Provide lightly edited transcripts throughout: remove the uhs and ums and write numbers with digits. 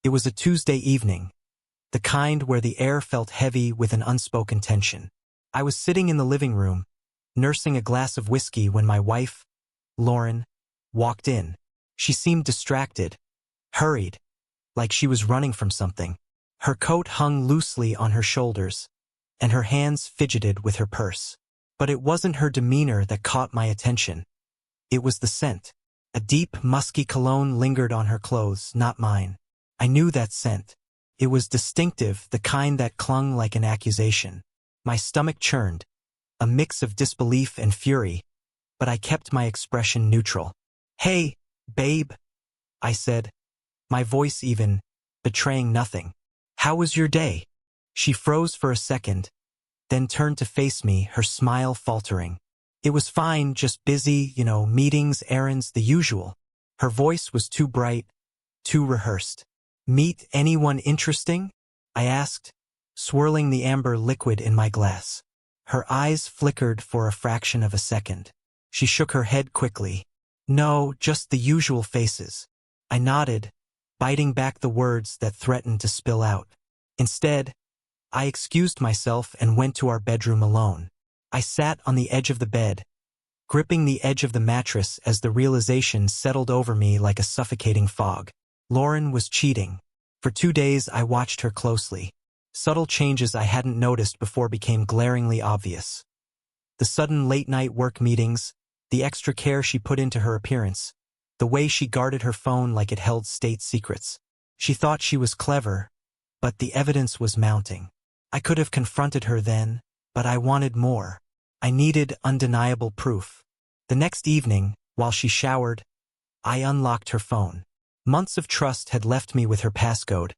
It was a Tuesday evening, the kind where the air felt heavy with an unspoken tension. I was sitting in the living room, nursing a glass of whiskey when my wife, Lauren, walked in. She seemed distracted, hurried, like she was running from something. Her coat hung loosely on her shoulders, and her hands fidgeted with her purse. But it wasn't her demeanor that caught my attention. It was the scent. A deep, musky cologne lingered on her clothes, not mine. I knew that scent. It was distinctive, the kind that clung like an accusation. My stomach churned, a mix of disbelief and fury, but I kept my expression neutral. "Hey, babe," I said, my voice even, betraying nothing. "How was your day?" She froze for a second, then turned to face me, her smile faltering. "It was fine, just busy, meetings, errands, the usual." Her voice was too bright, too rehearsed. "Meet anyone interesting?" I asked, swirling the amber liquid in my glass. Her eyes flickered for a fraction of a second. She shook her head quickly. "No, just the usual faces." I nodded, biting back the words that threatened to spill out. Instead, I excused myself and went to our bedroom alone. I sat on the edge of the bed, gripping the edge of the mattress as the realization settled over me like a suffocating fog. Lauren was cheating. For 2 days I watched her closely. Subtle changes I hadn't noticed before became glaringly obvious. The sudden late-night work meetings, the extra care she put into her appearance, the way she guarded her phone like it held state secrets. She thought she was clever, but the evidence was mounting. I could have confronted her then, but I wanted more. I needed undeniable proof. The next evening, while she showered, I unlocked her phone. Months of trust had left me with her passcode,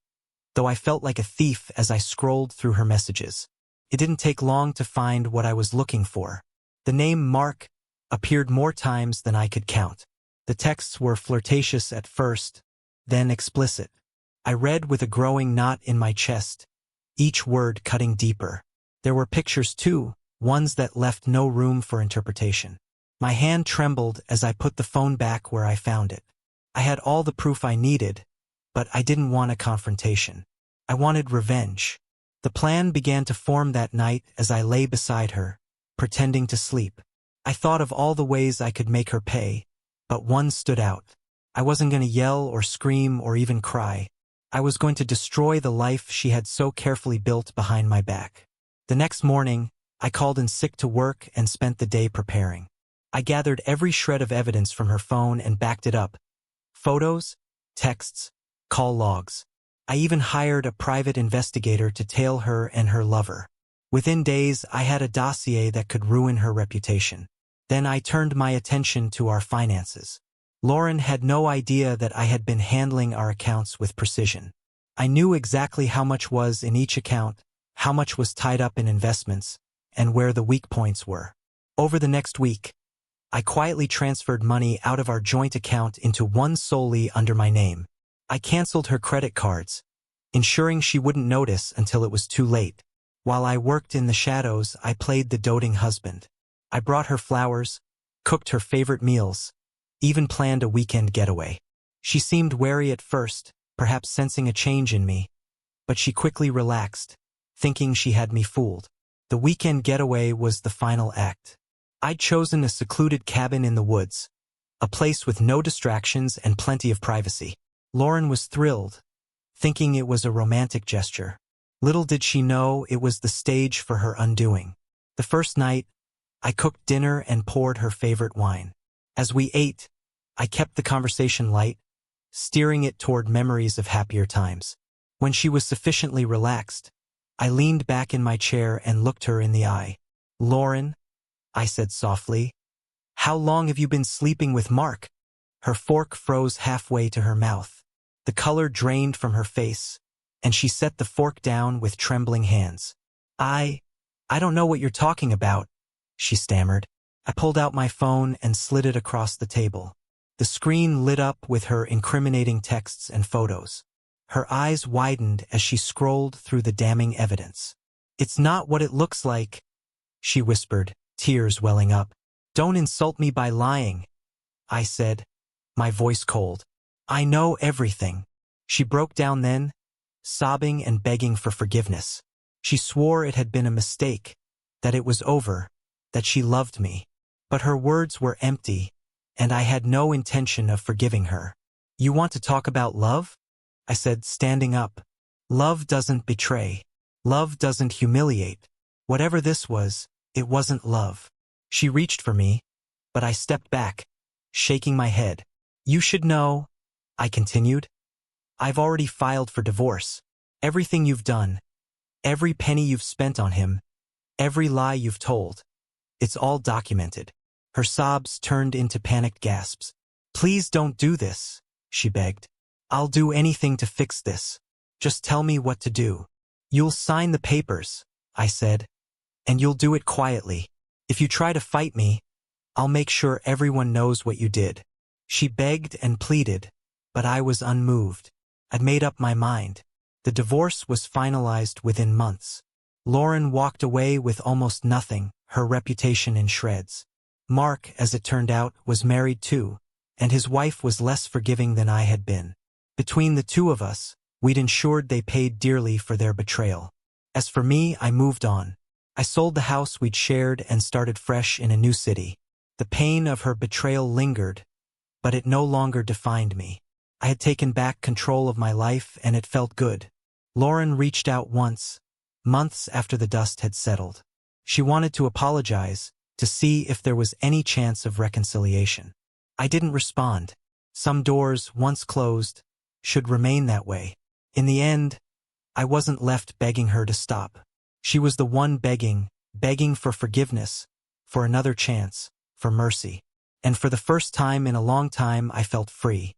though I felt like a thief as I scrolled through her messages. It didn't take long to find what I was looking for. The name Mark appeared more times than I could count. The texts were flirtatious at first, then explicit. I read with a growing knot in my chest, each word cutting deeper. There were pictures too, ones that left no room for interpretation. My hand trembled as I put the phone back where I found it. I had all the proof I needed, but I didn't want a confrontation. I wanted revenge. The plan began to form that night as I lay beside her, pretending to sleep. I thought of all the ways I could make her pay, but one stood out. I wasn't going to yell or scream or even cry. I was going to destroy the life she had so carefully built behind my back. The next morning, I called in sick to work and spent the day preparing. I gathered every shred of evidence from her phone and backed it up. Photos, texts, call logs. I even hired a private investigator to tail her and her lover. Within days, I had a dossier that could ruin her reputation. Then I turned my attention to our finances. Lauren had no idea that I had been handling our accounts with precision. I knew exactly how much was in each account, how much was tied up in investments, and where the weak points were. Over the next week, I quietly transferred money out of our joint account into one solely under my name. I canceled her credit cards, ensuring she wouldn't notice until it was too late. While I worked in the shadows, I played the doting husband. I brought her flowers, cooked her favorite meals, even planned a weekend getaway. She seemed wary at first, perhaps sensing a change in me, but she quickly relaxed, thinking she had me fooled. The weekend getaway was the final act. I'd chosen a secluded cabin in the woods, a place with no distractions and plenty of privacy. Lauren was thrilled, thinking it was a romantic gesture. Little did she know it was the stage for her undoing. The first night, I cooked dinner and poured her favorite wine. As we ate, I kept the conversation light, steering it toward memories of happier times. When she was sufficiently relaxed, I leaned back in my chair and looked her in the eye. "Lauren," I said softly, "how long have you been sleeping with Mark?" Her fork froze halfway to her mouth. The color drained from her face, and she set the fork down with trembling hands. I don't know what you're talking about," she stammered. I pulled out my phone and slid it across the table. The screen lit up with her incriminating texts and photos. Her eyes widened as she scrolled through the damning evidence. "It's not what it looks like," she whispered, tears welling up. "Don't insult me by lying," I said, my voice cold. "I know everything." She broke down then, sobbing and begging for forgiveness. She swore it had been a mistake, that it was over, that she loved me. But her words were empty, and I had no intention of forgiving her. "You want to talk about love?" I said, standing up. "Love doesn't betray. Love doesn't humiliate. Whatever this was, it wasn't love." She reached for me, but I stepped back, shaking my head. "You should know," I continued. "I've already filed for divorce. Everything you've done, every penny you've spent on him, every lie you've told, it's all documented." Her sobs turned into panicked gasps. "Please don't do this," she begged. "I'll do anything to fix this. Just tell me what to do." "You'll sign the papers," I said, "and you'll do it quietly. If you try to fight me, I'll make sure everyone knows what you did." She begged and pleaded, but I was unmoved. I'd made up my mind. The divorce was finalized within months. Lauren walked away with almost nothing, her reputation in shreds. Mark, as it turned out, was married too, and his wife was less forgiving than I had been. Between the two of us, we'd ensured they paid dearly for their betrayal. As for me, I moved on. I sold the house we'd shared and started fresh in a new city. The pain of her betrayal lingered, but it no longer defined me. I had taken back control of my life, and it felt good. Lauren reached out once, months after the dust had settled. She wanted to apologize, to see if there was any chance of reconciliation. I didn't respond. Some doors, once closed, should remain that way. In the end, I wasn't left begging her to stop. She was the one begging for forgiveness, for another chance, for mercy. And for the first time in a long time, I felt free.